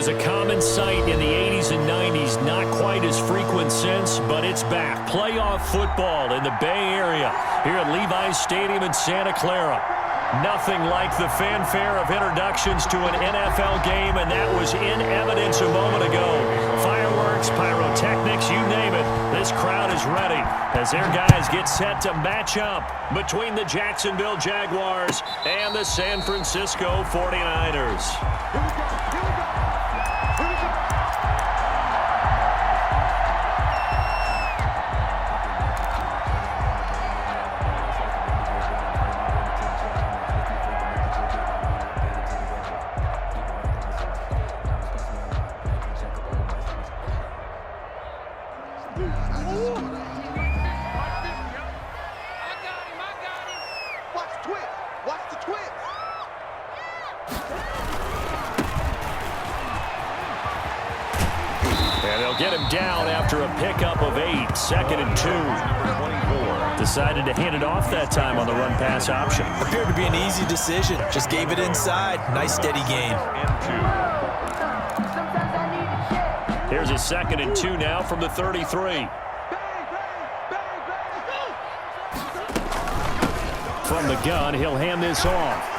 was a common sight in the 80s and 90s, not quite as frequent since, but it's back. Playoff football in the Bay Area here at Levi's Stadium in Santa Clara. Nothing like the fanfare of introductions to an NFL game, and that was in evidence a moment ago. Fireworks, pyrotechnics, you name it. This crowd is ready as their guys get set to match up between the Jacksonville Jaguars and the San Francisco 49ers. Get him down after a pickup of 8, 2nd and 2. Decided to hand it off that time on the run-pass option. Appeared to be an easy decision. Just gave it inside. Nice, steady gain. Here's a 2nd and 2 now from the 33. From the gun, he'll hand this off.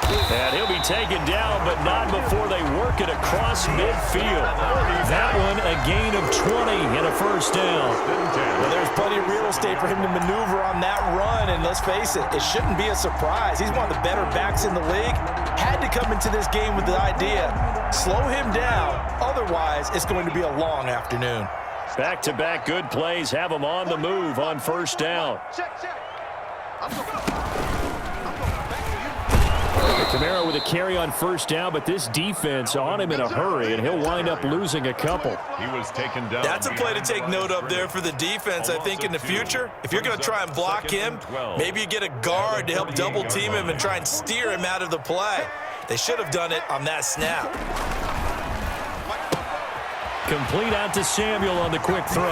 And he'll be taken down, but not before they work it across midfield. That one, a gain of 20 and a first down. Well, there's plenty of real estate for him to maneuver on that run, and let's face it, it shouldn't be a surprise. He's one of the better backs in the league. Had to come into this game with the idea, slow him down, otherwise it's going to be a long afternoon. Back-to-back good plays have him on the move on first down. Kamara with a carry on first down, but this defense on him in a hurry, and he'll wind up losing a couple. He was taken down. That's a play to take note of there for the defense, I think, in the future. If you're going to try and block him, maybe you get a guard to help double-team him and try and steer him out of the play. They should have done it on that snap. Complete out to Samuel on the quick throw.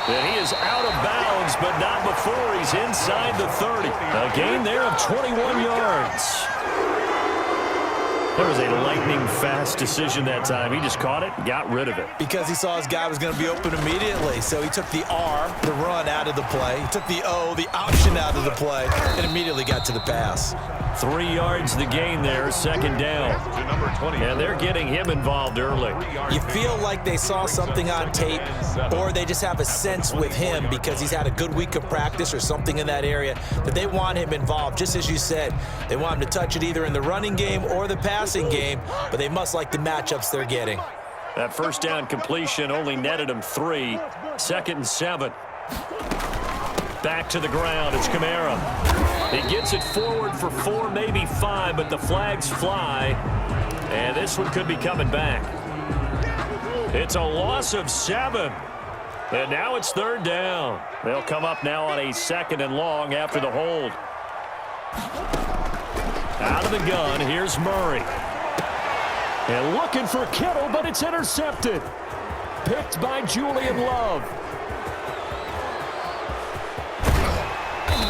And he is out of bounds, but not before he's inside the 30. A gain there of 21 yards. There was a lightning-fast decision that time. He just caught it and got rid of it. Because he saw his guy was going to be open immediately. So he took the R, the run, out of the play. He took the O, the option, out of the play, and immediately got to the pass. 3 yards the gain there, 2nd down. And they're getting him involved early. You feel like they saw something on tape, or they just have a sense with him because he's had a good week of practice or something in that area that they want him involved. Just as you said, they want him to touch it either in the running game or the passing game, but they must like the matchups they're getting. That first down completion only netted him 3. 2nd and 7. Back to the ground. It's Kamara. He gets it forward for 4, maybe 5, but the flags fly. And this one could be coming back. It's a loss of 7. And now it's 3rd down. They'll come up now on a 2nd and long after the hold. Out of the gun, here's Murray. And looking for Kittle, but it's intercepted. Picked by Julian Love.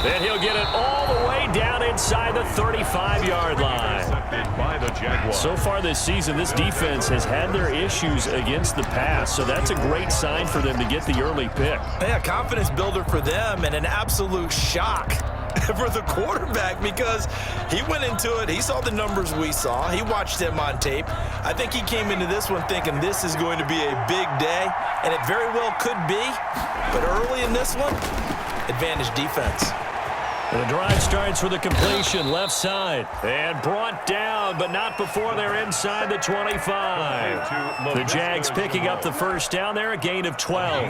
And he'll get it all the way down inside the 35-yard line. So far this season, this defense has had their issues against the pass, so that's a great sign for them to get the early pick. Yeah, confidence builder for them and an absolute shock for the quarterback because he went into it. He saw the numbers we saw. He watched them on tape. I think he came into this one thinking this is going to be a big day, and it very well could be. But early in this one, advantage defense. The drive starts with a completion left side and brought down, but not before they're inside the 25. The Jags picking up the first down there, a gain of 12.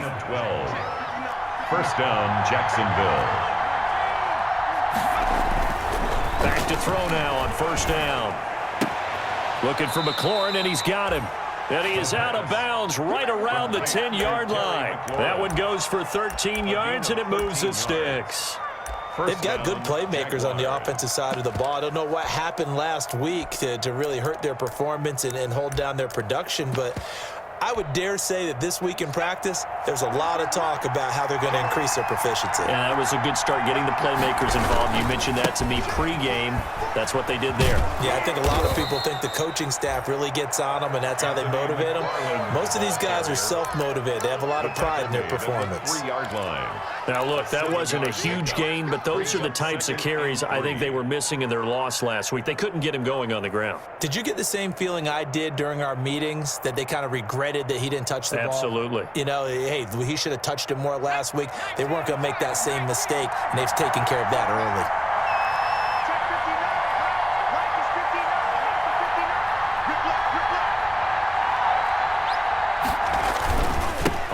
First down, Jacksonville. Back to throw now on first down. Looking for McLaurin, and he's got him. And he is out of bounds right around the 10-yard line. That one goes for 13 yards, and it moves the sticks. They've got good playmakers on the offensive side of the ball. I don't know what happened last week to really hurt their performance and hold down their production, but I would dare say that this week in practice, there's a lot of talk about how they're going to increase their proficiency. Yeah, that was a good start getting the playmakers involved. You mentioned that to me pregame. That's what they did there. Yeah, I think a lot of people think the coaching staff really gets on them, and that's how they motivate them. Most of these guys are self-motivated. They have a lot of pride in their performance. 3-yard line. Now, look, that wasn't a huge gain, but those are the types of carries I think they were missing in their loss last week. They couldn't get him going on the ground. Did you get the same feeling I did during our meetings, that they kind of regretted that he didn't touch the ball? Absolutely. You know, hey, he should have touched it more last week. They weren't going to make that same mistake, and they've taken care of that early.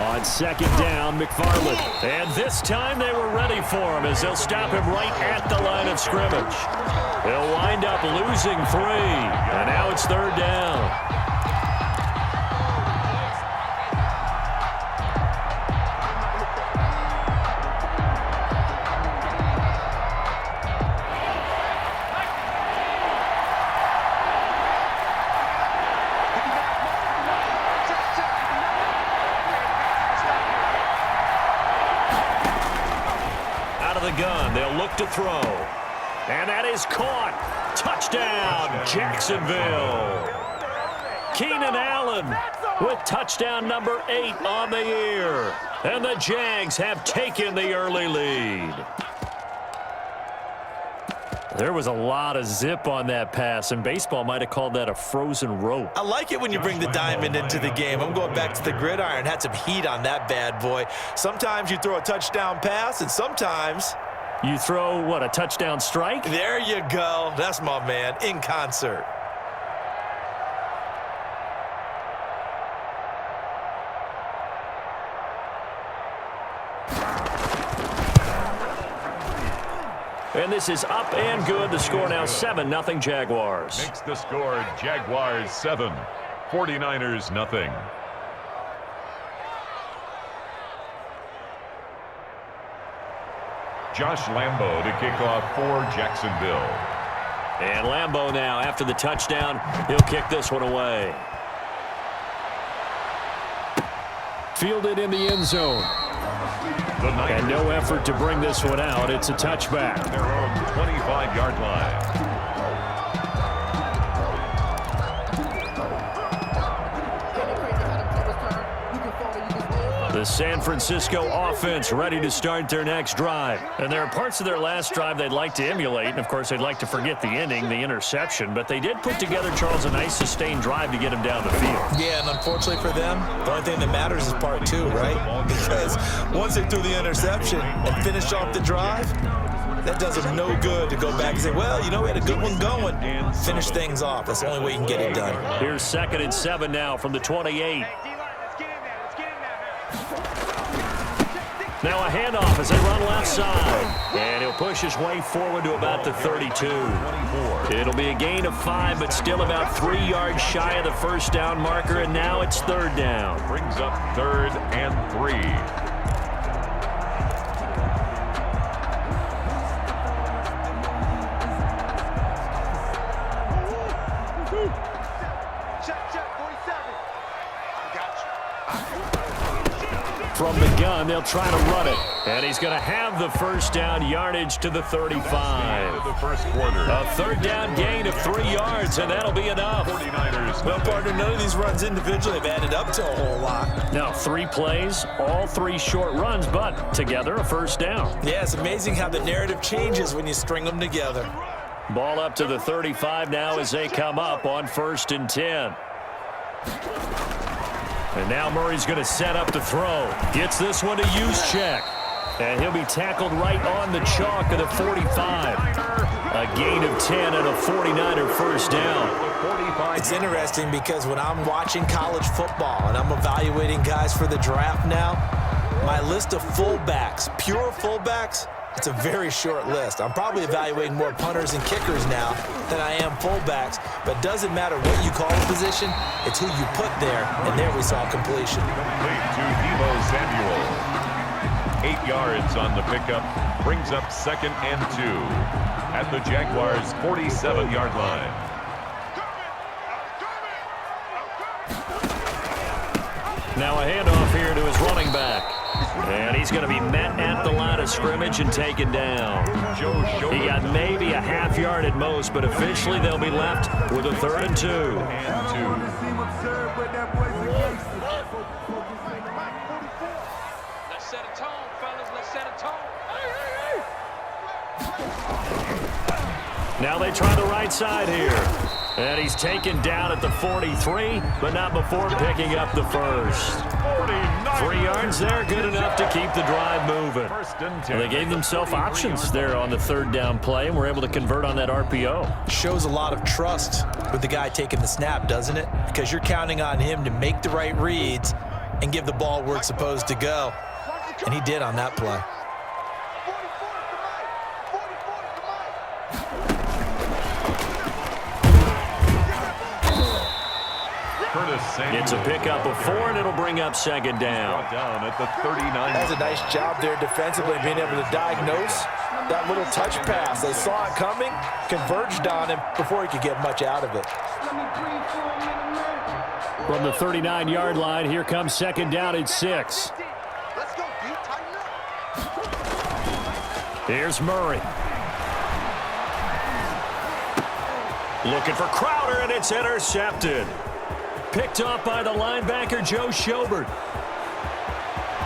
On second down, McFarland. And this time they were ready for him as they'll stop him right at the line of scrimmage. He'll wind up losing 3, and now it's third down. Gun. They'll look to throw. And that is caught. Touchdown, Jacksonville. Keenan Allen with touchdown number 8 on the year. And the Jags have taken the early lead. There was a lot of zip on that pass, and baseball might have called that a frozen rope. I like it when you bring the diamond into the game. I'm going back to the gridiron. Had some heat on that bad boy. Sometimes you throw a touchdown pass, and sometimes you throw, what, a touchdown strike? There you go. That's my man, in concert. And this is up and good. The score now 7-0 Jaguars. Makes the score Jaguars 7, 49ers nothing. Josh Lambo to kick off for Jacksonville. And Lambo now, after the touchdown, he'll kick this one away. Fielded in the end zone. And no effort to bring this one out. It's a touchback. Their own 25-yard line. The San Francisco offense ready to start their next drive. And there are parts of their last drive they'd like to emulate. And, of course, they'd like to forget the ending, the interception. But they did put together, Charles, a nice sustained drive to get him down the field. Yeah, and unfortunately for them, the only thing that matters is part 2, right? Because once they threw the interception and finished off the drive, that does them no good to go back and say, well, you know, we had a good one going. Finish things off. That's the only way you can get it done. Here's 2nd and 7 now from the 28. Now a handoff as they run left side. And he'll push his way forward to about the 32. It'll be a gain of 5, but still about 3 yards shy of the first down marker, and now it's third down. Brings up 3rd and 3. From the gun, they'll try to run it. And he's going to have the first down, yardage to the 35. The first quarter. A third down gain of 3 yards, and that'll be enough. 49ers. Well, partner, none of these runs individually have added up to a whole lot. Now, 3 plays, all 3 short runs, but together a first down. Yeah, it's amazing how the narrative changes when you string them together. Ball up to the 35 now as they come up on 1st and 10. And now Murray's going to set up to throw. Gets this one to Juszczyk. And he'll be tackled right on the chalk of the 45. A gain of 10 and a 49er first down. It's interesting because when I'm watching college football and I'm evaluating guys for the draft now, my list of fullbacks, pure fullbacks, it's a very short list. I'm probably evaluating more punters and kickers now than I am fullbacks, but it doesn't matter what you call the position, it's who you put there, and there we saw completion. Complete to Deebo Samuel. 8 yards on the pickup, brings up 2nd and 2 at the Jaguars' 47-yard line. Now a handoff here to his running back. And he's going to be met at the line of scrimmage and taken down. He got maybe a half yard at most, but officially they'll be left with a 3rd and 2. Let's set a tone, fellas. Let's set a tone. Now they try the right side here. And he's taken down at the 43, but not before picking up the first. 3 yards there, good enough to keep the drive moving. Well, they gave themselves options there on the 3rd down play, and were able to convert on that RPO. Shows a lot of trust with the guy taking the snap, doesn't it? Because you're counting on him to make the right reads and give the ball where it's supposed to go. And he did on that play. It's a pickup of 4, and it'll bring up 2nd down. Down at the 39. That's a nice job there defensively, being able to diagnose that little touch pass. They saw it coming, converged on him before he could get much out of it. From the 39-yard line, here comes 2nd down at 6. Here's Murray. Looking for Crowder, and it's intercepted. Picked off by the linebacker, Joe Schobert.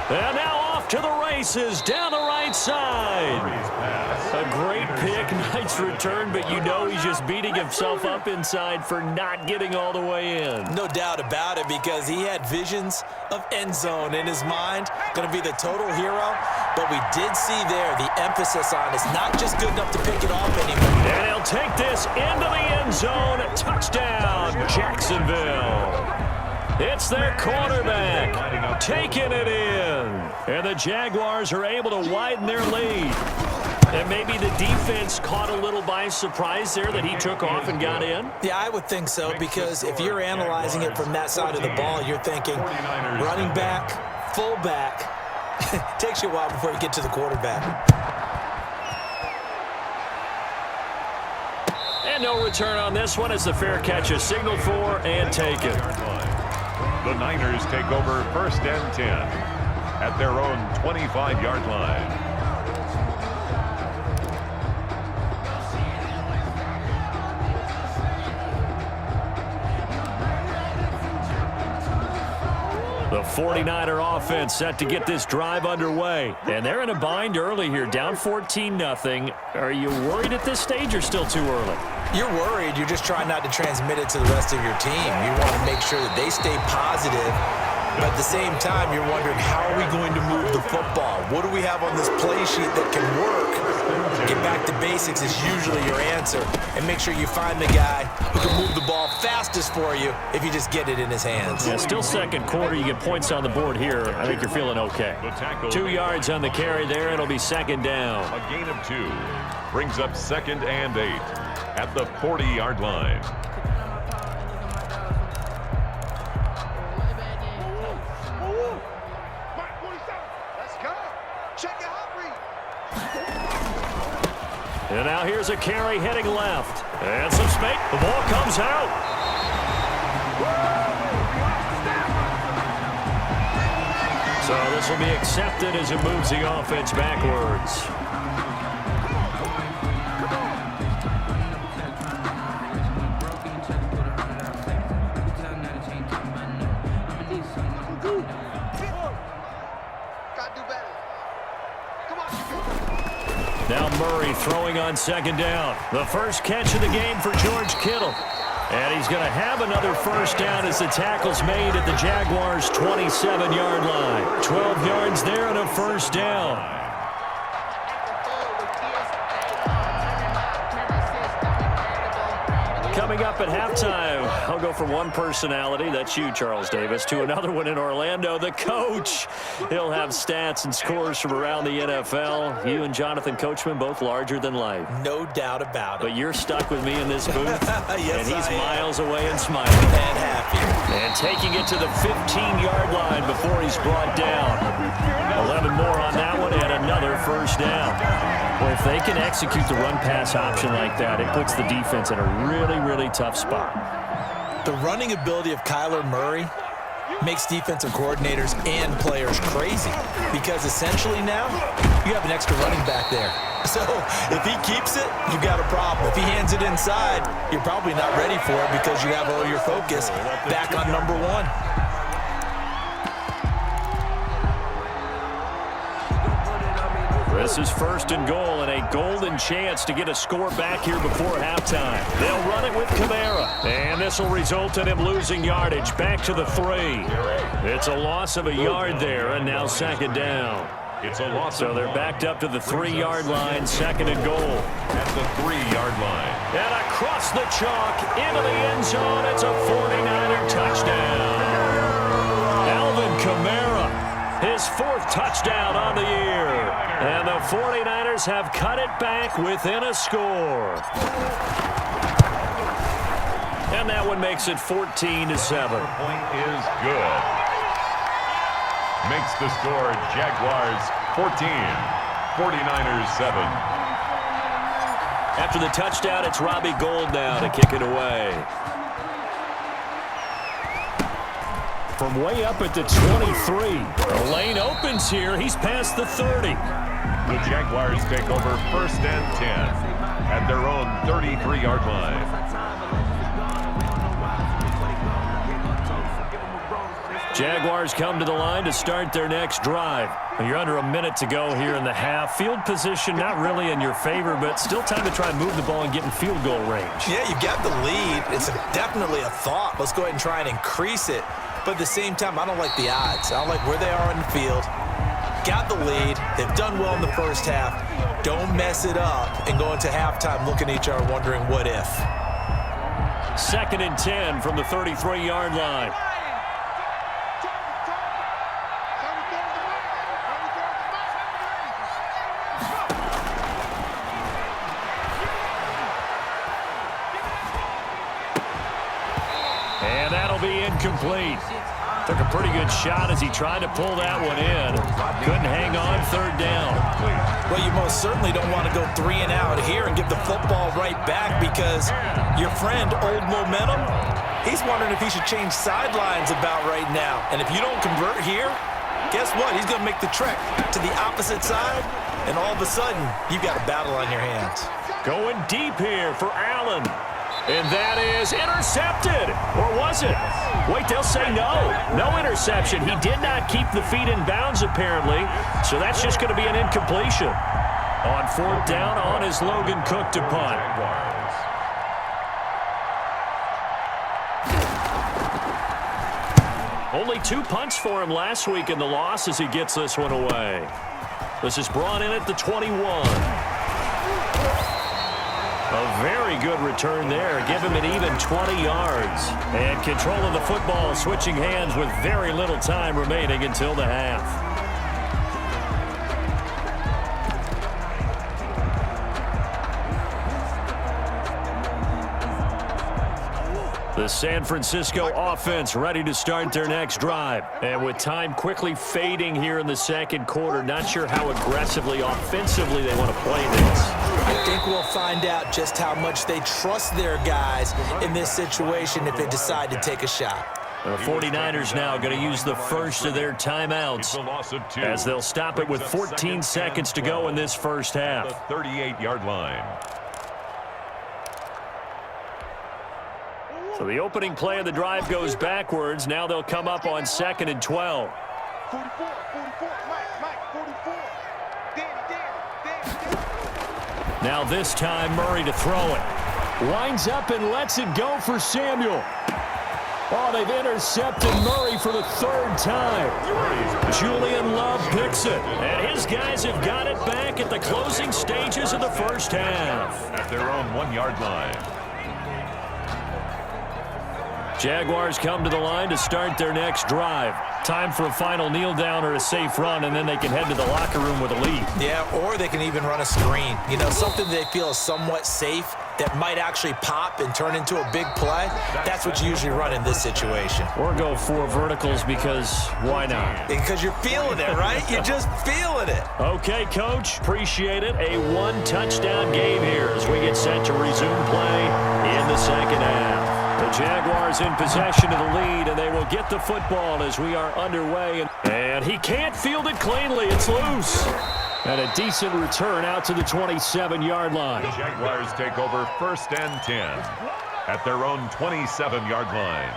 And now off to the races, down the right side. A great pick, nice return, but you know he's just beating himself up inside for not getting all the way in. No doubt about it, because he had visions of end zone in his mind. Going to be the total hero, but we did see there the emphasis on it's not just good enough to pick it off anymore. And he'll take this into the end zone. Touchdown, Jacksonville. It's their quarterback taking it in. And the Jaguars are able to widen their lead. And maybe the defense caught a little by surprise there that he took off and got in? Yeah, I would think so, because if you're analyzing it from that side of the ball, you're thinking running back, fullback. Takes you a while before you get to the quarterback. And no return on this one as the fair catch is signaled for and taken. The Niners take over 1st and 10 at their own 25-yard line. The 49er offense set to get this drive underway. And they're in a bind early here, down 14-0. Are you worried at this stage or still too early? You're worried. You're just trying not to transmit it to the rest of your team. You want to make sure that they stay positive. But at the same time, you're wondering, how are we going to move the football? What do we have on this play sheet that can work? Get back to basics is usually your answer. And make sure you find the guy who can move the ball fastest for you if you just get it in his hands. Yeah, still 2nd quarter. You get points on the board here. I think you're feeling okay. 2 yards on the carry there. It'll be 2nd down. A gain of 2 brings up 2nd and 8 at the 40-yard line. And now here's a carry heading left. And some space. The ball comes out. So this will be accepted as it moves the offense backwards. Now Murray throwing on 2nd down. The first catch of the game for George Kittle. And he's going to have another 1st down as the tackle's made at the Jaguars' 27-yard line. 12 yards there and a 1st down. Coming up at halftime, I'll go from one personality, that's you, Charles Davis, to another one in Orlando, the coach. He'll have stats and scores from around the NFL. You and Jonathan Coachman, both larger than life. No doubt about it. But you're stuck with me in this booth, yes, and he's miles away and smiling. And happy. And taking it to the 15-yard line before he's brought down. 11 more on that one and another 1st down. Well, if they can execute the run-pass option like that, it puts the defense in a really, really tough spot. The running ability of Kyler Murray makes defensive coordinators and players crazy because essentially now you have an extra running back there. So if he keeps it, you got a problem. If he hands it inside, you're probably not ready for it because you have all your focus back on number one. This is 1st and goal and a golden chance to get a score back here before halftime. They'll run it with Kamara. And this will result in him losing yardage back to the 3. It's a loss of a yard there, and now 2nd down. It's a loss. So they're backed up to the 3-yard line, 2nd and goal. At the 3-yard line. And across the chalk, into the end zone, it's a 49er touchdown. Alvin Kamara, his 4th touchdown on the year. And the 49ers have cut it back within a score. And that one makes it 14-7. Point is good. Makes the score Jaguars 14, 49ers 7. After the touchdown, it's Robbie Gould now to kick it away. From way up at the 23. The lane opens here. He's past the 30. The Jaguars take over 1st and 10 at their own 33-yard line. Jaguars come to the line to start their next drive. You're under a minute to go here in the half. Field position not really in your favor, but still time to try and move the ball and get in field goal range. Yeah, you got the lead. It's definitely a thought. Let's go ahead and try and increase it. But at the same time, I don't like the odds. I don't like where they are on the field. Got the lead. They've done well in the first half. Don't mess it up and go into halftime looking at each other wondering what if. 2nd and 10 from the 33-yard line. And that'll be incomplete. Took a pretty good shot as he tried to pull that one in. Couldn't hang on, 3rd down. Well, you most certainly don't want to go 3 and out here and give the football right back because your friend, Old Momentum, he's wondering if he should change sidelines about right now. And if you don't convert here, guess what? He's going to make the trek to the opposite side, and all of a sudden, you've got a battle on your hands. Going deep here for Allen. And that is intercepted. Or was it? Wait, they'll say no. No interception. He did not keep the feet in bounds, apparently. So that's just going to be an incompletion. On 4th down, on is Logan Cook to punt. Only 2 punts for him last week in the loss as he gets this one away. This is brought in at the 21. A very good return there. Give him an even 20 yards. And control of the football switching hands with very little time remaining until the half. The San Francisco offense ready to start their next drive. And with time quickly fading here in the 2nd quarter, not sure how aggressively, offensively they want to play this. I think we'll find out just how much they trust their guys in this situation if they decide to take a shot. The 49ers now going to use the first of their timeouts as they'll stop it with 14 seconds to go in this first half. The 38-yard line. So the opening play of the drive goes backwards. Now they'll come up on 2nd and 12. 44, Mike, 44. Danny. Now this time Murray to throw it. Winds up and lets it go for Samuel. Oh, they've intercepted Murray for the 3rd time. Julian Love picks it. And his guys have got it back at the closing stages of the first half. At their own 1-yard line. Jaguars come to the line to start their next drive. Time for a final kneel down or a safe run, and then they can head to the locker room with a lead. Yeah, or they can even run a screen. You know, something they feel is somewhat safe that might actually pop and turn into a big play. That's what you usually run in this situation. Or go 4 verticals because why not? Because you're feeling it, right? You're just feeling it. Okay, Coach. Appreciate it. A 1-touchdown game here as we get set to resume play in the second half. The The Jaguars in possession of the lead, and they will get the football as we are underway. And he can't field it cleanly. It's loose. And a decent return out to the 27-yard line. The Jaguars take over 1st and 10 at their own 27-yard line.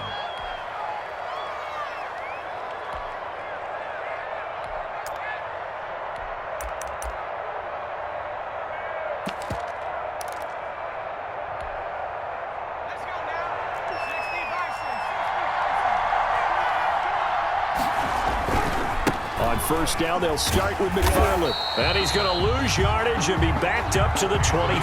On 1st down, they'll start with McFarland. And he's going to lose yardage and be backed up to the 25.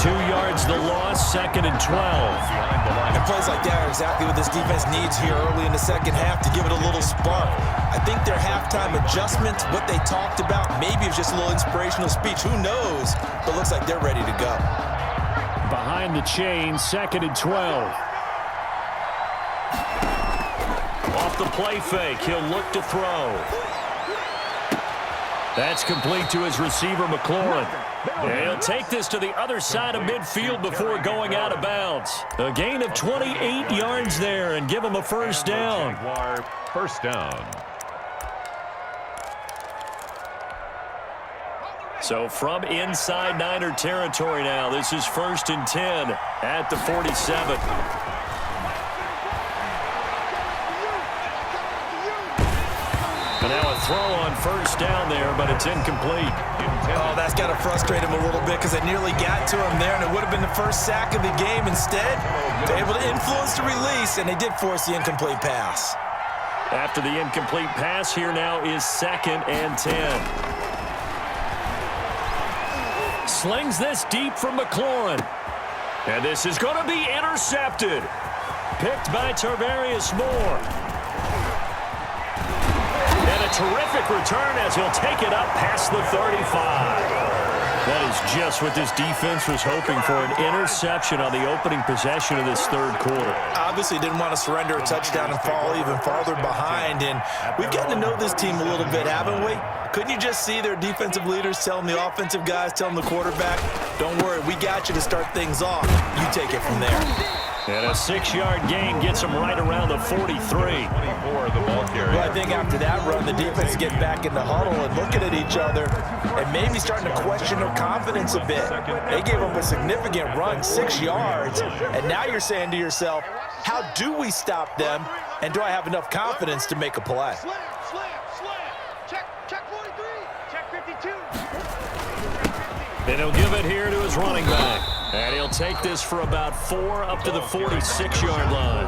2 yards the loss, 2nd and 12. And plays like that are exactly what this defense needs here early in the second half to give it a little spark. I think their halftime adjustments, what they talked about, maybe it's just a little inspirational speech. Who knows? But it looks like they're ready to go. Behind the chain, 2nd and 12. Off the play fake, he'll look to throw. That's complete to his receiver, McLaurin. And he'll take this to the other side of midfield before going out of bounds. A gain of 28 yards there and give him a 1st down. Jaguar 1st down. So from inside Niner territory now, this is 1st and 10 at the 47. And now a throw on 1st down there, but it's incomplete. Oh, that's got to frustrate him a little bit because it nearly got to him there, and it would have been the 1st sack of the game. Instead, they're able to influence the release, and they did force the incomplete pass. After the incomplete pass, here now is 2nd and 10. Slings this deep from McLaurin. And this is going to be intercepted. Picked by Tarvarius Moore. And a terrific return as he'll take it up past the 35. That is just what this defense was hoping for, an interception on the opening possession of this 3rd quarter. Obviously didn't want to surrender a touchdown and fall even farther behind, and we've gotten to know this team a little bit, haven't we? Couldn't you just see their defensive leaders telling the offensive guys, telling the quarterback, don't worry, we got you to start things off. You take it from there. And a 6-yard gain gets him right around the 43. 24, the ball carrier. Well, I think after that run, the defense getting back in the huddle and looking at each other and maybe starting to question their confidence a bit. They gave them a significant run, 6 yards, and now you're saying to yourself, how do we stop them, and do I have enough confidence to make a play? Slam. Check 43. Check 52. And he'll give it here to his running back. And he'll take this for about 4 up to the 46-yard line.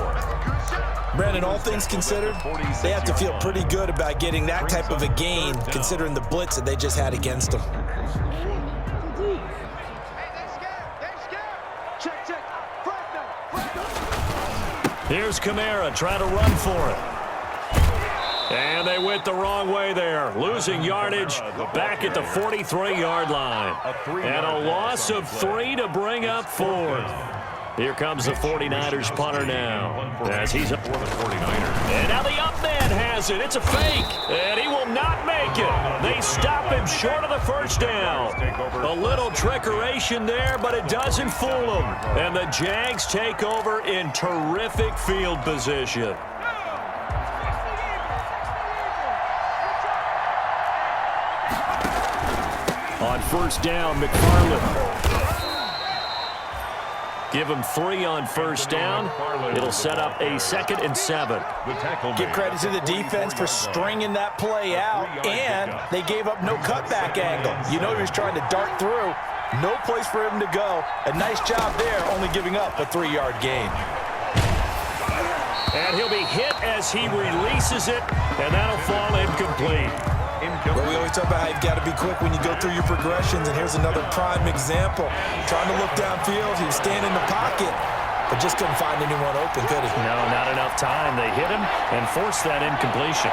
Brandon, all things considered, they have to feel pretty good about getting that type of a gain, considering the blitz that they just had against them. Here's Kamara trying to run for it. And they went the wrong way there, losing yardage back at the 43-yard line. And a loss of 3 to bring up 4th. Here comes the 49ers punter now. As he's up for the 49ers. And now the up man has it. It's a fake. And he will not make it. They stop him short of the 1st down. A little trickeration there, but it doesn't fool him. And the Jags take over in terrific field position. On 1st down, McFarland. Give him 3 on 1st down. It'll set up a 2nd and 7. Give credit to the defense for stringing that play out, and they gave up no cutback angle. You know he was trying to dart through. No place for him to go. A nice job there, only giving up a 3-yard gain. And he'll be hit as he releases it, and that'll fall incomplete. But we always talk about how you've got to be quick when you go through your progressions, and here's another prime example. Trying to look downfield, he was standing in the pocket, but just couldn't find anyone open, could he? No, not enough time. They hit him and forced that incompletion.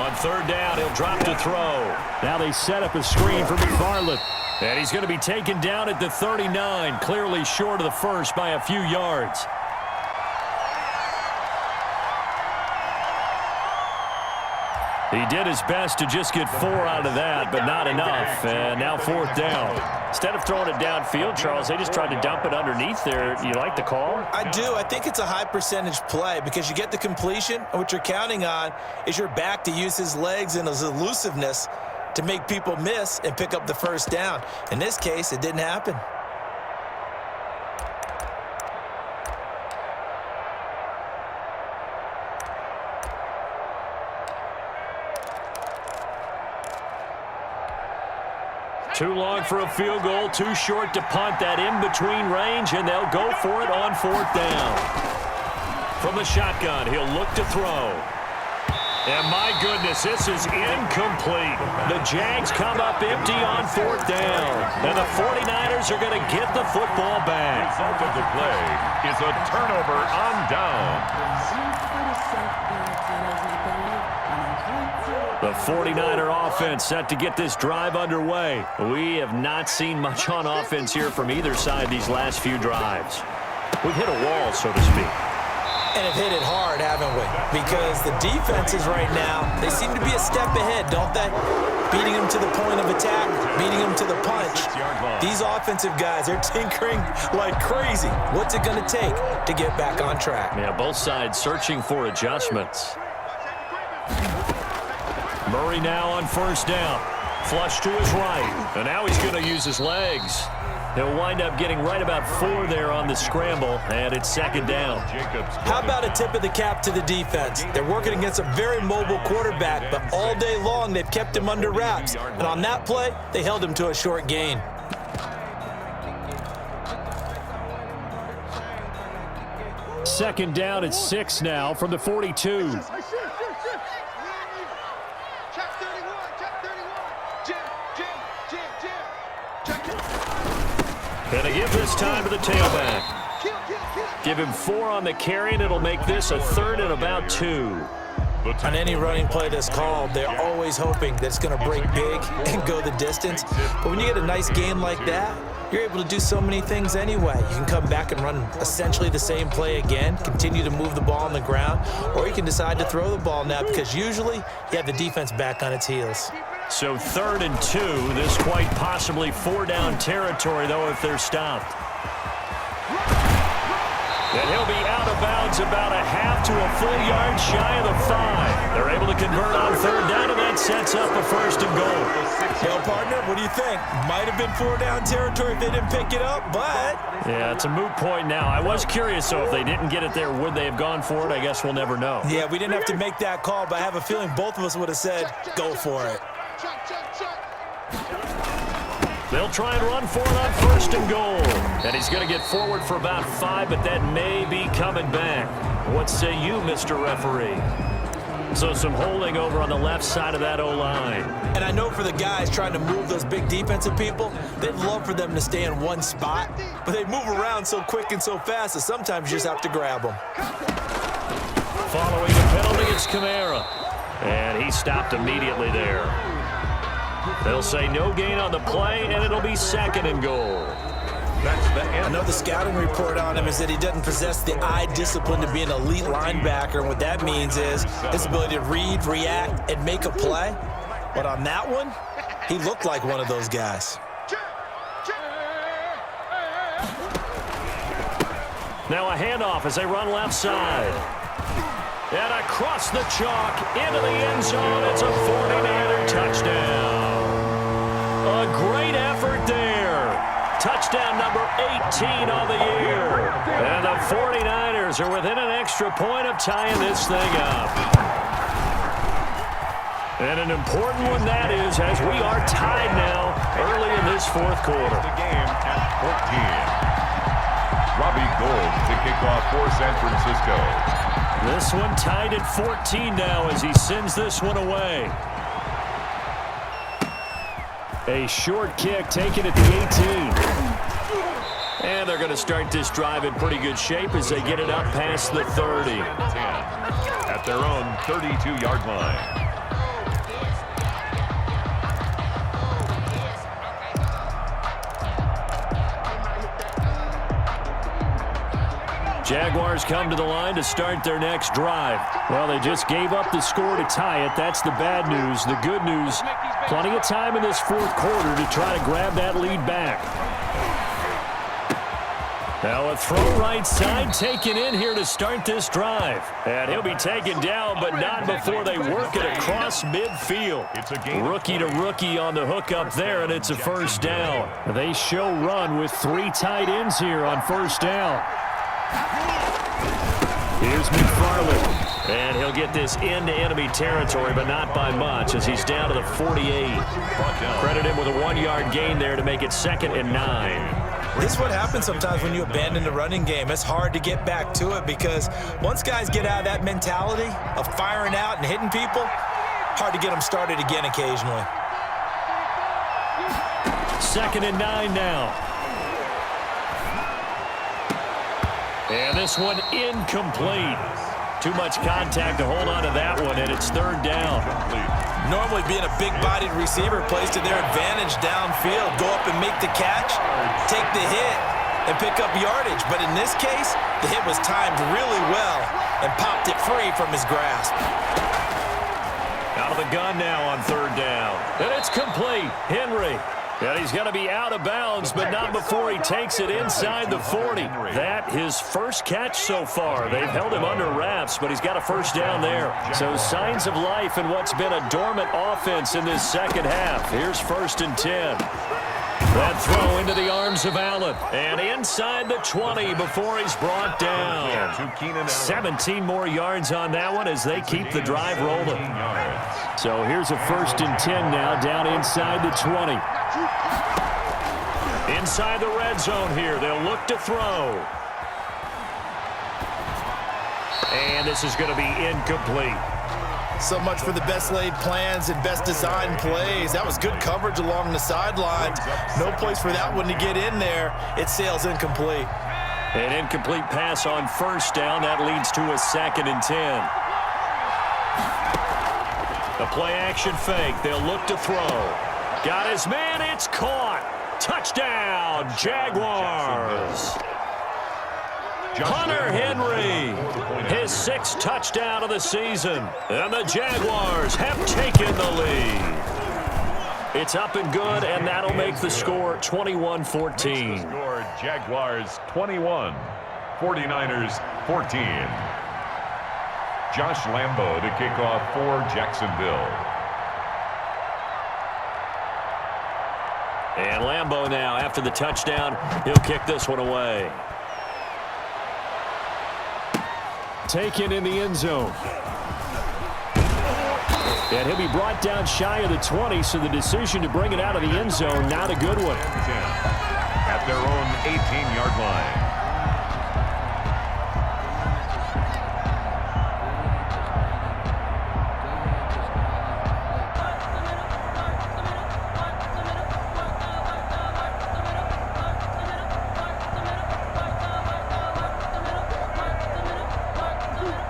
On 3rd down, he'll drop to throw. Now they set up a screen for McFarland. And he's going to be taken down at the 39, clearly short of the 1st by a few yards. He did his best to just get 4 out of that, but not enough. And now 4th down. Instead of throwing it downfield, Charles, they just tried to dump it underneath there. You like the call? I do. I think it's a high percentage play because you get the completion, and what you're counting on is your back to use his legs and his elusiveness to make people miss and pick up the 1st down. In this case, it didn't happen. Too long for a field goal, too short to punt. That in-between range, and they'll go for it on 4th down. From the shotgun, he'll look to throw. And my goodness, this is incomplete. The Jags come up empty on 4th down. And the 49ers are going to get the football back. The result of the play is a turnover on down. The 49er offense set to get this drive underway. We have not seen much on offense here from either side these last few drives. We've hit a wall, so to speak. And have hit it hard, haven't we? Because the defenses right now, they seem to be a step ahead, don't they? Beating them to the point of attack, beating them to the punch. These offensive guys are tinkering like crazy. What's it going to take to get back on track? Yeah, both sides searching for adjustments. Murray now on 1st down. Flush to his right. And now he's going to use his legs. He'll wind up getting right about 4 there on the scramble, and it's 2nd down. How about a tip of the cap to the defense? They're working against a very mobile quarterback, but all day long they've kept him under wraps. And on that play, they held him to a short gain. Second down at 6 now from the 42. Gonna give this time to the tailback. Give him 4 on the carry, and it'll make this a 3rd and about 2. On any running play that's called, they're always hoping that it's going to break big and go the distance. But when you get a nice game like that, you're able to do so many things anyway. You can come back and run essentially the same play again, continue to move the ball on the ground, or you can decide to throw the ball now because usually you have the defense back on its heels. So 3rd and 2, this quite possibly 4-down territory, though, if they're stopped. And he'll be out of bounds about a half to a full yard shy of the 5. They're able to convert on 3rd down, and that sets up a 1st and goal. Well, partner, what do you think? Might have been 4-down territory if they didn't pick it up, but... Yeah, it's a moot point now. I was curious, so if they didn't get it there, would they have gone for it? I guess we'll never know. Yeah, we didn't have to make that call, but I have a feeling both of us would have said, go for it. They'll try and run for it on 1st and goal. And he's going to get forward for about 5, but that may be coming back. What say you, Mr. Referee? So some holding over on the left side of that O-line. And I know for the guys trying to move those big defensive people, they'd love for them to stay in one spot, but they move around so quick and so fast that sometimes you just have to grab them. Following the penalty, it's Kamara. And he stopped immediately there. They'll say no gain on the play, and it'll be 2nd and goal. That's the end. I know the scouting report on him is that he doesn't possess the eye discipline to be an elite linebacker, and what that means is his ability to read, react, and make a play. But on that one, he looked like one of those guys. Now a handoff as they run left side. And across the chalk, into the end zone, it's a 49er touchdown. A great effort there. Touchdown number 18 on the year. And the 49ers are within an extra point of tying this thing up. And an important one that is, as we are tied now early in this 4th quarter. The game at 14. Robbie Gould to kick off for San Francisco. This one tied at 14 now as he sends this one away. A short kick taken at the 18. And they're going to start this drive in pretty good shape as they get it up past the 30. 10 at their own 32-yard line. Jaguars come to the line to start their next drive. Well, they just gave up the score to tie it. That's the bad news. The good news, plenty of time in this fourth quarter to try to grab that lead back. Now a throw right side taken in here to start this drive. And he'll be taken down, but not before they work it across midfield. Rookie to rookie on the hook up there, and it's a first down. They show run with 3 tight ends here on first down. Here's McFarland, and he'll get this into enemy territory, but not by much as he's down to the 48. Credit him with a 1-yard gain there to make it 2nd and 9. This is what happens sometimes when you abandon the running game. It's hard to get back to it because once guys get out of that mentality of firing out and hitting people, hard to get them started again occasionally. 2nd and 9 now. And this one incomplete. Too much contact to hold on to that one, and it's 3rd down. Normally being a big-bodied receiver plays to their advantage downfield. Go up and make the catch, take the hit, and pick up yardage. But in this case, the hit was timed really well and popped it free from his grasp. Out of the gun now on 3rd down. And it's complete. Henry. And he's going to be out of bounds, but not before he takes it inside the 40. That his first catch so far. They've held him under wraps, but he's got a first down there. So signs of life in what's been a dormant offense in this second half. Here's 1st and 10. That throw into the arms of Allen. And inside the 20 before he's brought down. 17 more yards on that one as they keep the drive rolling. So here's a 1st and 10 now down inside the 20. Inside the red zone here. They'll look to throw. And this is going to be incomplete. So much for the best laid plans and best designed plays. That was good coverage along the sidelines. No place for that one to get in there. It sails incomplete. An incomplete pass on 1st down. That leads to a 2nd and 10. The play action fake. They'll look to throw. Got his man. It's caught. Touchdown, Jaguars. Hunter Henry, his 6th touchdown of the season. And the Jaguars have taken the lead. It's up and good, and that'll make the score 21-14. Score Jaguars 21, 49ers 14. Josh Lambo to kick off for Jacksonville. And Lambo now, after the touchdown, he'll kick this one away. Taken in the end zone. And he'll be brought down shy of the 20, so the decision to bring it out of the end zone, not a good one. At their own 18-yard line.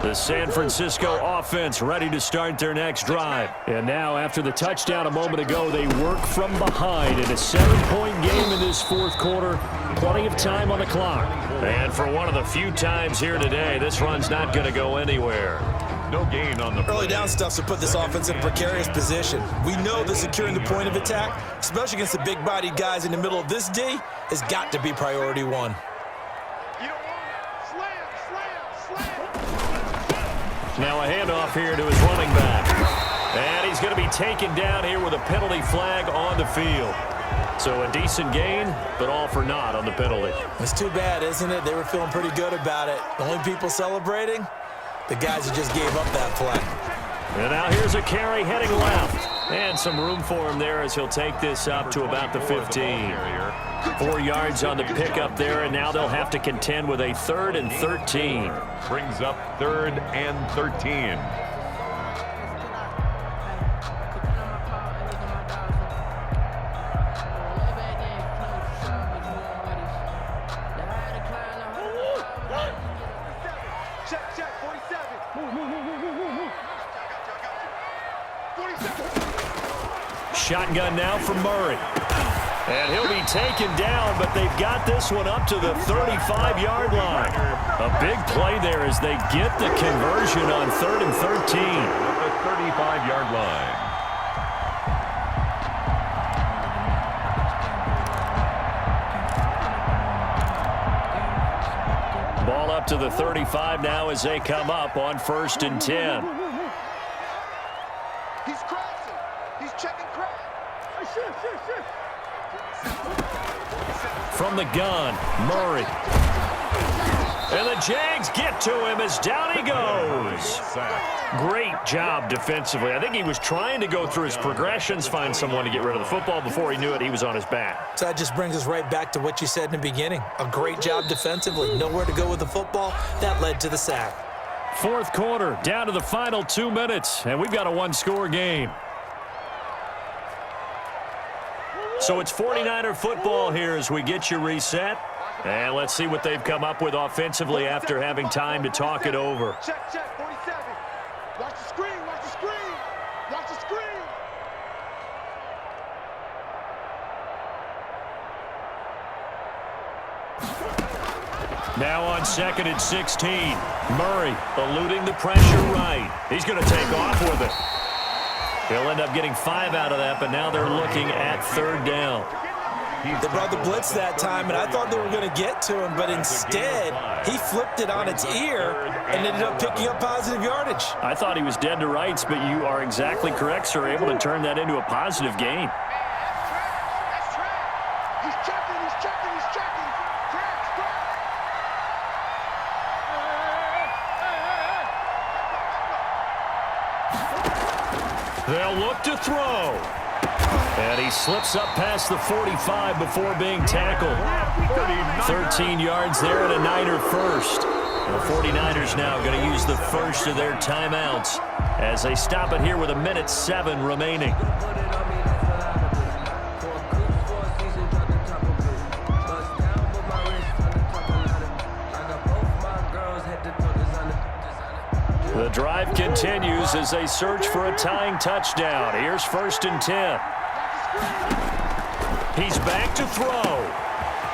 The San Francisco offense ready to start their next drive. And now, after the touchdown a moment ago, they work from behind in a 7-point game in this fourth quarter. Plenty of time on the clock. And for one of the few times here today, this run's not going to go anywhere. No gain on the early down stuff to put this offense in a precarious position. We know that securing the point of attack, especially against the big-bodied guys in the middle of this D, has got to be priority one. Now a handoff here to his running back. And he's going to be taken down here with a penalty flag on the field. So a decent gain, but all for naught on the penalty. It's too bad, isn't it? They were feeling pretty good about it. The only people celebrating, the guys who just gave up that play. And now here's a carry heading left. And some room for him there as he'll take this up to about the 15. 4 yards on the pickup there, and now they'll have to contend with a 3rd and 13. Brings up 3rd and 13. Check, 47. Move. Shotgun now for Murray. And he'll be taken down, but they've got this one up to the 35-yard line. A big play there as they get the conversion on 3rd and 13. At the 35-yard line. Ball up to the 35 now as they come up on 1st and 10. He's crossing. He's checking crack. Shift. From the gun, Murray. And the Jags get to him as down he goes. Great job defensively. I think he was trying to go through his progressions, find someone to get rid of the football. Before he knew it, he was on his back. So that just brings us right back to what you said in the beginning. A great job defensively. Nowhere to go with the football. That led to the sack. 4th quarter, down to the final 2 minutes, and we've got a one-score game. So it's 49er football here as we get you reset. And let's see what they've come up with offensively after having time to talk it over. Check, 47. Watch the screen. Watch the screen. Now on 2nd and 16. Murray eluding the pressure right. He's going to take off with it. He'll end up getting 5 out of that, but now they're looking at 3rd down. They brought the blitz that time, and I thought they were going to get to him, but instead, he flipped it on its ear and ended up picking up positive yardage. I thought he was dead to rights, but you are exactly correct, sir. Able to turn that into a positive gain. That's track. He's checking. Track. They'll look to throw. And he slips up past the 45 before being tackled. 13 yards there and a Niner first. The 49ers now going to use the first of their timeouts as they stop it here with 1:07 remaining. The drive continues as they search for a tying touchdown. Here's 1st and 10. He's back to throw.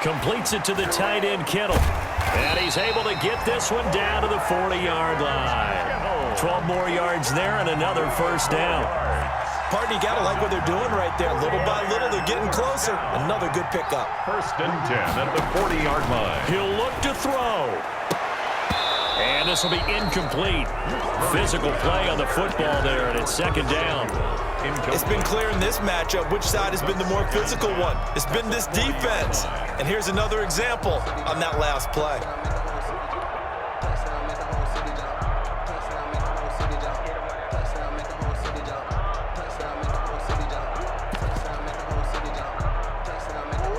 Completes it to the tight end, Kittle. And he's able to get this one down to the 40-yard line. 12 more yards there and another first down. Partner, you got to like what they're doing right there. Little by little, they're getting closer. Another good pickup. 1st and 10 at the 40-yard line. He'll look to throw. And this will be incomplete. Physical play on the football there, and it's 2nd down. It's been clear in this matchup which side has been the more physical one. It's been this defense. And here's another example on that last play.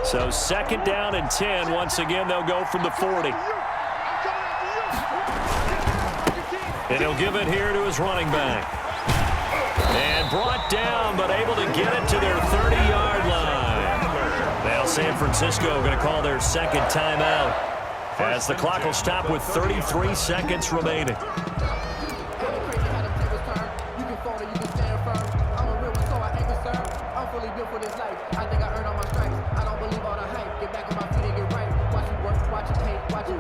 So 2nd down and 10. Once again, they'll go from the 40. And he'll give it here to his running back. And brought down, but able to get it to their 30-yard line. Now San Francisco going to call their 2nd timeout as the clock will stop with 33 seconds remaining.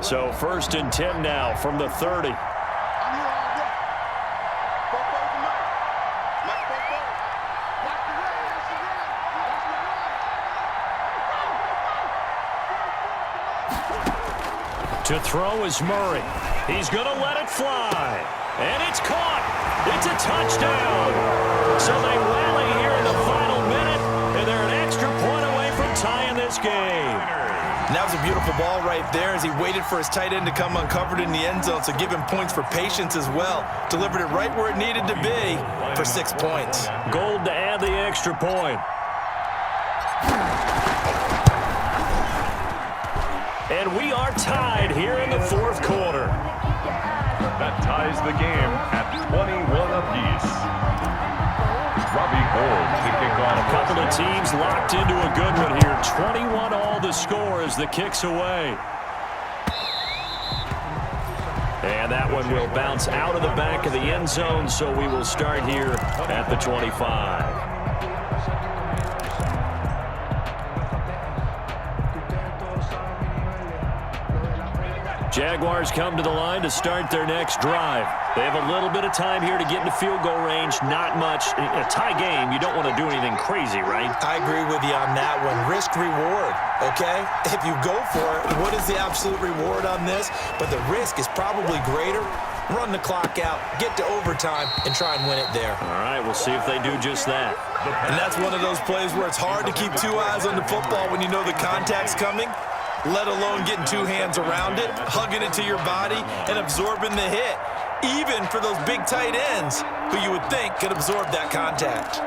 So 1st and 10 now from the 30. To throw is Murray. He's going to let it fly. And it's caught. It's a touchdown. So they rally here in the final minute, and they're an extra point away from tying this game. And that was a beautiful ball right there as he waited for his tight end to come uncovered in the end zone, so give him points for patience as well. Delivered it right where it needed to be for 6 points. Gold to add the extra point. And we are tied here in the 4th quarter. That ties the game at 21 apiece. Robbie Gould to kick off. A couple of teams locked into a good one here. 21 all the score as the kick's away. And that one will bounce out of the back of the end zone, so we will start here at the 25. Jaguars come to the line to start their next drive. They have a little bit of time here to get into field goal range. Not much. In a tie game, you don't want to do anything crazy, right? I agree with you on that one. Risk reward, okay? If you go for it, what is the absolute reward on this? But the risk is probably greater. Run the clock out, get to overtime, and try and win it there. All right, we'll see if they do just that. And that's one of those plays where it's hard to keep two eyes on the football when you know the contact's coming, let alone getting two hands around it, hugging it to your body, and absorbing the hit, even for those big tight ends who you would think could absorb that contact.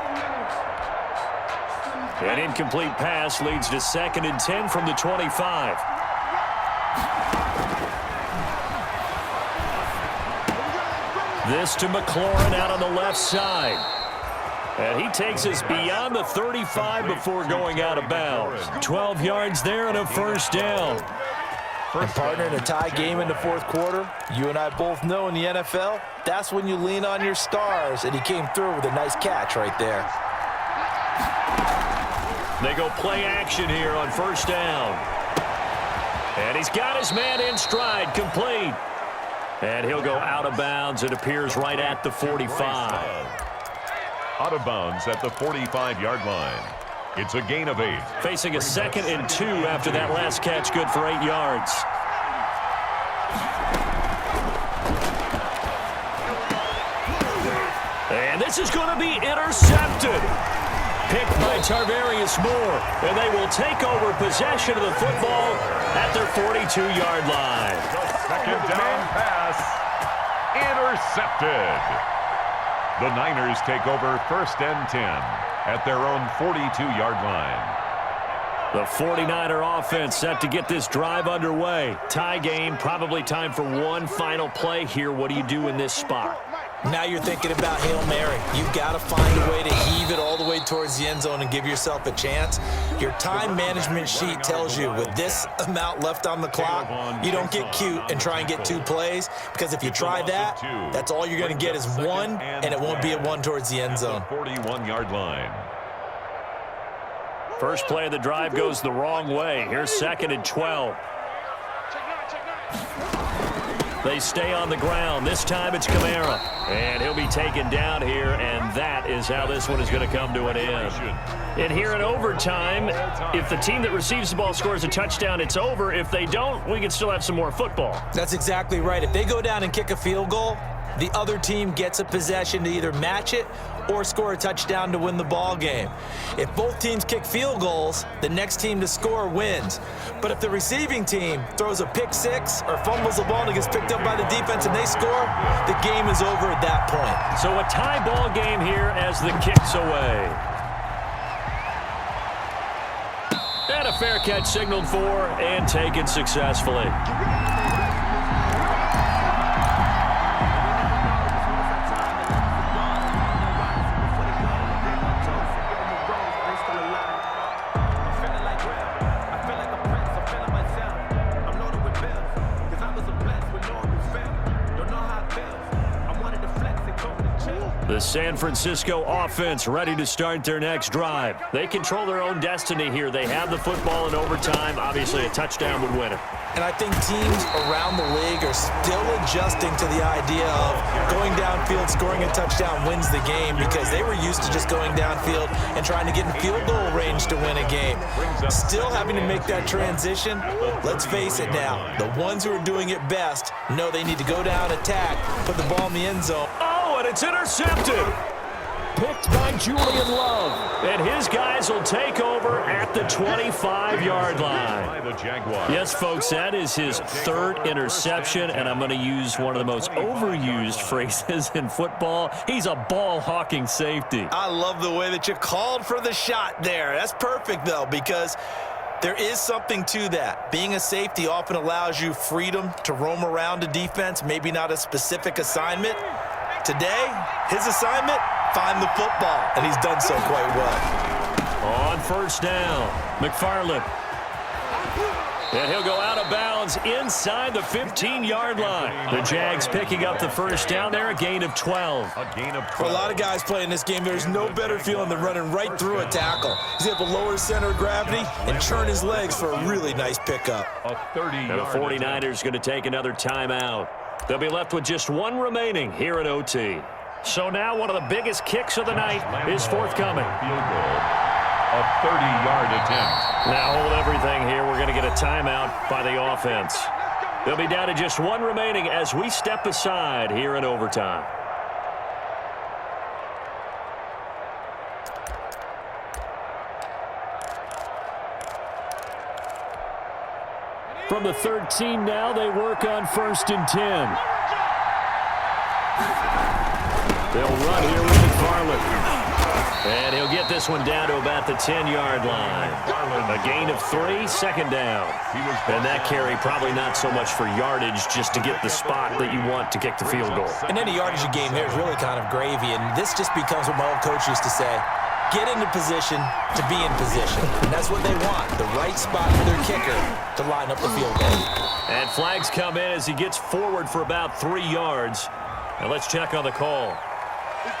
An incomplete pass leads to 2nd and 10 from the 25. This to McLaurin out on the left side. And he takes us beyond the 35 before going out of bounds. 12 yards there and a first down. And partner, in a tie game in the fourth quarter, you and I both know in the NFL, that's when you lean on your stars, and he came through with a nice catch right there. They go play action here on first down. And he's got his man in stride, complete. And he'll go out of bounds. It appears right at the 45. Out of bounds at the 45-yard line. It's a gain of 8. Facing a 2nd and 2 after that last catch, good for 8 yards. And this is going to be intercepted. Picked by Tarvarius Moore. And they will take over possession of the football at their 42-yard line. Second down pass. Intercepted. The Niners take over 1st and 10 at their own 42-yard line. The 49er offense set to get this drive underway. Tie game, probably time for one final play here. What do you do in this spot? Now you're thinking about Hail Mary. You've got to find a way to heave it all the way towards the end zone and give yourself a chance. Your time management sheet tells you with this amount left on the clock, you don't get cute and try and get 2 plays, because if you try that, that's all you're going to get is 1, and it won't be a 1 towards the end zone. 41-yard line. First play of the drive goes the wrong way. Here's 2nd and 12. They stay on the ground. This time it's Kamara. And he'll be taken down here, and that is how this one is going to come to an end. And here in overtime, if the team that receives the ball scores a touchdown, it's over. If they don't, we can still have some more football. That's exactly right. If they go down and kick a field goal, the other team gets a possession to either match it or score a touchdown to win the ball game. If both teams kick field goals, the next team to score wins. But if the receiving team throws a pick six or fumbles the ball and it gets picked up by the defense and they score, the game is over at that point. So a tie ball game here as the kick's away. And a fair catch signaled for and taken successfully. The San Francisco offense ready to start their next drive. They control their own destiny here. They have the football in overtime. Obviously, a touchdown would win it. And I think teams around the league are still adjusting to the idea of going downfield, scoring a touchdown wins the game, because they were used to just going downfield and trying to get in field goal range to win a game. Still having to make that transition. Let's face it now, the ones who are doing it best know they need to go down, attack, put the ball in the end zone. And it's intercepted. Picked by Julian Love. And his guys will take over at the 25-yard line. Yes, folks, that is his 3rd interception, and I'm going to use one of the most overused phrases in football. He's a ball-hawking safety. I love the way that you called for the shot there. That's perfect, though, because there is something to that. Being a safety often allows you freedom to roam around a defense, maybe not a specific assignment. Today, his assignment, find the football, and he's done so quite well. On first down, McFarland. And he'll go out of bounds inside the 15-yard line. The Jags picking up the first down there, a gain of 12. For a lot of guys playing this game, there's no better feeling than running right through a tackle. He's able to lower his center of gravity and churn his legs for a really nice pickup. And the 49ers going to take another timeout. They'll be left with just one remaining here at OT. So now one of the biggest kicks of the night is forthcoming. Field goal. A 30-yard attempt. Now hold everything here. We're going to get a timeout by the offense. They'll be down to just one remaining as we step aside here in overtime. From the 13 now, they work on 1st and 10. They'll run here with McFarland. And he'll get this one down to about the 10-yard line. A gain of 3, second down. And that carry probably not so much for yardage, just to get the spot that you want to kick the field goal. And any yardage game here is really kind of gravy, and this just becomes what my old coach used to say. Get into position to be in position. And that's what they want, the right spot for their kicker to line up the field goal. And flags come in as he gets forward for about 3 yards. Now let's check on the call.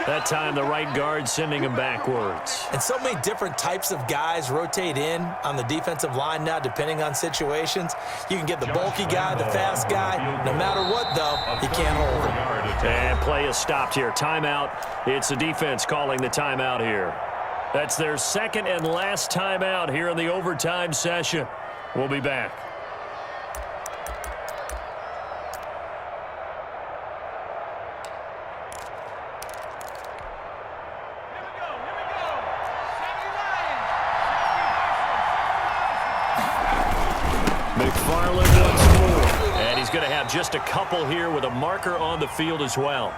That time the right guard sending him backwards. And so many different types of guys rotate in on the defensive line now, depending on situations. You can get the bulky guy, the fast guy. No matter what, though, you can't hold him. And play is stopped here. Timeout. It's the defense calling the timeout here. That's their second and last timeout here in the overtime session. We'll be back. McFarland once more. And he's going to have just a couple here with a marker on the field as well.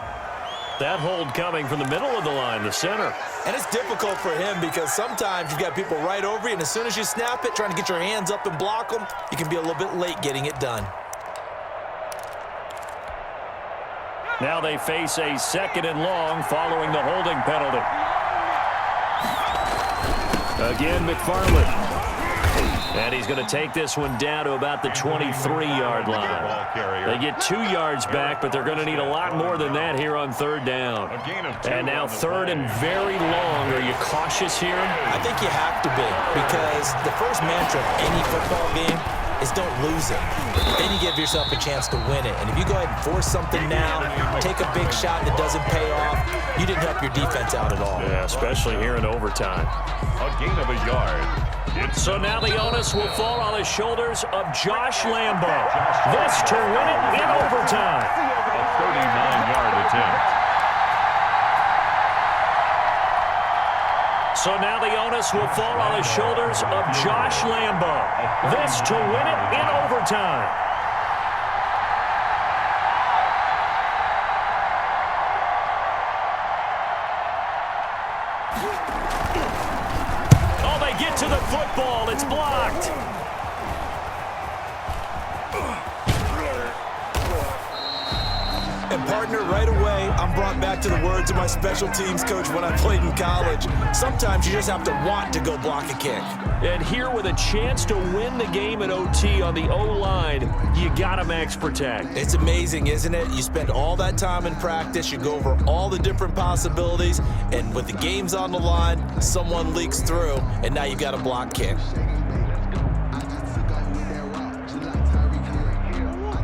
That hold coming from the middle of the line, the center. And it's difficult for him because sometimes you've got people right over you, and as soon as you snap it, trying to get your hands up and block them, you can be a little bit late getting it done. Now they face a 2nd and long following the holding penalty. Again, McFarland. And he's going to take this one down to about the 23-yard line. They get 2 yards back, but they're going to need a lot more than that here on 3rd down. And now 3rd and very long. Are you cautious here? I think you have to be, because the first mantra of any football game is don't lose it. Then you give yourself a chance to win it. And if you go ahead and force something now, take a big shot that doesn't pay off, you didn't help your defense out at all. Yeah, especially here in overtime. A gain of a yard. So now the onus will fall on the shoulders of Josh Lambo. This to win it in overtime. A 39-yard attempt. So now the onus will fall on the shoulders of Josh Lambo. This to win it in overtime. Oh, they get to the football. It's blocked. And partner, right away, I'm brought back to the words of my special teams coach when I played in college. Sometimes you just have to want to go block a kick. And here with a chance to win the game in OT on the O-line, you got to max protect. It's amazing, isn't it? You spend all that time in practice, you go over all the different possibilities, and with the games on the line, someone leaks through, and now you've got a block kick.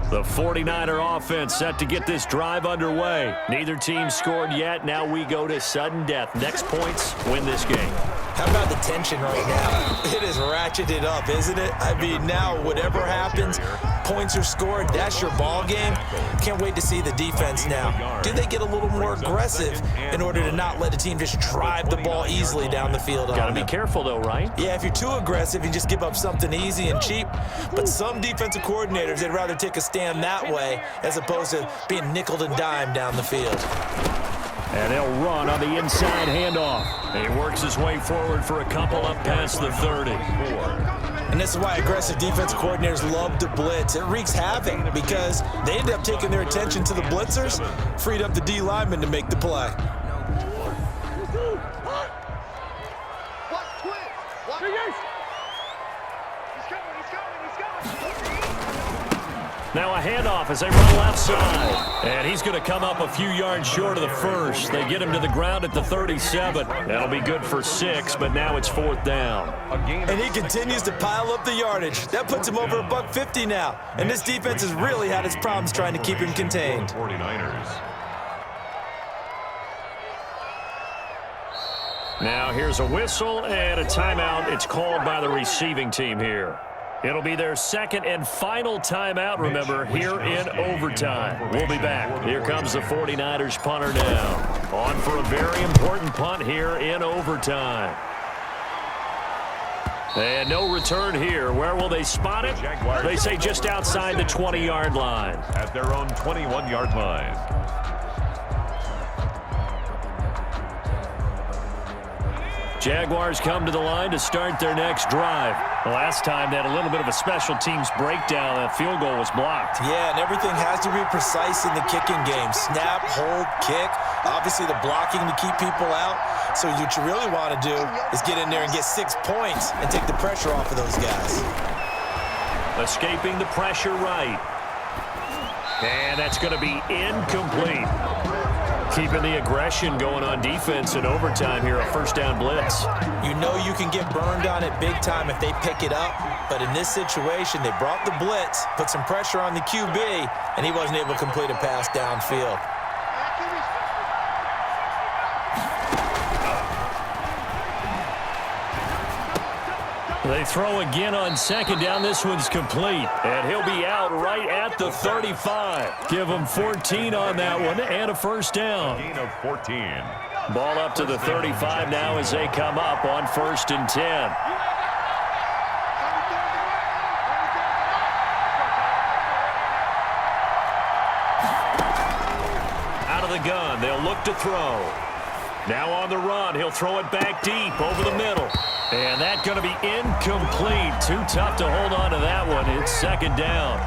The 49er offense set to get this drive underway. Neither team scored yet. Now we go to sudden death. Next points win this game. How about the tension right now? It is ratcheted up, isn't it? I mean, now whatever happens, points are scored, that's your ball game. Can't wait to see the defense now. Do they get a little more aggressive in order to not let the team just drive the ball easily down the field? Got to be careful, though, right? Yeah, if you're too aggressive, you just give up something easy and cheap. But some defensive coordinators, they'd rather take a stand that way as opposed to being nickel and dime down the field. And they'll run on the inside handoff. And he works his way forward for a couple up past the 30. And this is why aggressive defense coordinators love to blitz. It wreaks havoc because they end up taking their attention to the blitzers, freed up the D lineman to make the play. Now a handoff as they run left side. And he's going to come up a few yards short of the first. They get him to the ground at the 37. That'll be good for 6, but now it's 4th down. And he continues to pile up the yardage. That puts him over $150 now. And this defense has really had its problems trying to keep him contained. 49ers. Now here's a whistle and a timeout. It's called by the receiving team here. It'll be their second and final timeout, remember, here in overtime. We'll be back. Here comes the 49ers punter now. On for a very important punt here in overtime. And no return here. Where will they spot it? They say just outside the 20-yard line. At their own 21-yard line. Jaguars come to the line to start their next drive. The last time they had a little bit of a special teams breakdown. That field goal was blocked. Yeah, and everything has to be precise in the kicking game. Snap, hold, kick. Obviously, the blocking to keep people out. So what you really want to do is get in there and get 6 points and take the pressure off of those guys. Escaping the pressure right. And that's going to be incomplete. Keeping the aggression going on defense in overtime here, a first down blitz. You know you can get burned on it big time if they pick it up, but in this situation, they brought the blitz, put some pressure on the QB, and he wasn't able to complete a pass downfield. They throw again on second down. This one's complete. And he'll be out right at the 35. Give him 14 on that one and a first down. Gain of 14. Ball up to the 35 now as they come up on 1st and 10. Out of the gun. They'll look to throw. Now on the run. He'll throw it back deep over the middle. And that's going to be incomplete. Too tough to hold on to that one. It's second down.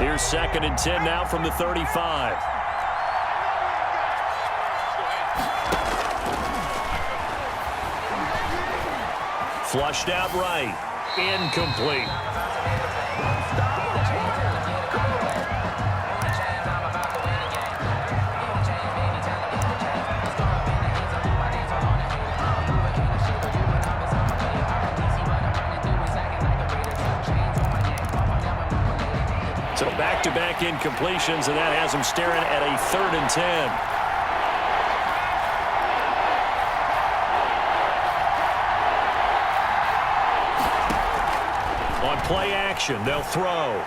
Here's 2nd and 10 now from the 35. Flushed out right. Incomplete. So back-to-back incompletions, and that has him staring at a 3rd and 10. Play action. They'll throw.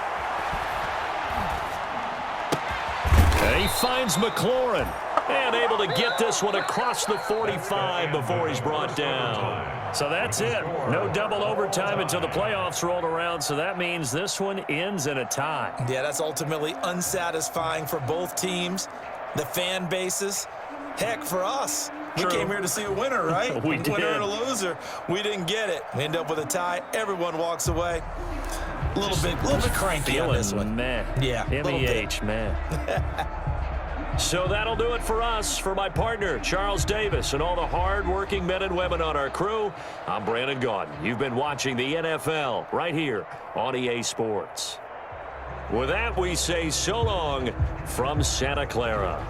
And he finds McLaurin. And able to get this one across the 45 before he's brought down. So that's it. No double overtime until the playoffs rolled around. So that means this one ends in a tie. Yeah, that's ultimately unsatisfying for both teams, the fan bases. Heck, for us. We came here to see a winner, right? We did. Winner and a loser. We didn't get it. We end up with a tie. Everyone walks away. A little bit cranky on this one. Man. Yeah, MEH, man. So that'll do it for us. For my partner, Charles Davis, and all the hard-working men and women on our crew, I'm Brandon Gaudin. You've been watching the NFL right here on EA Sports. With that, we say so long from Santa Clara.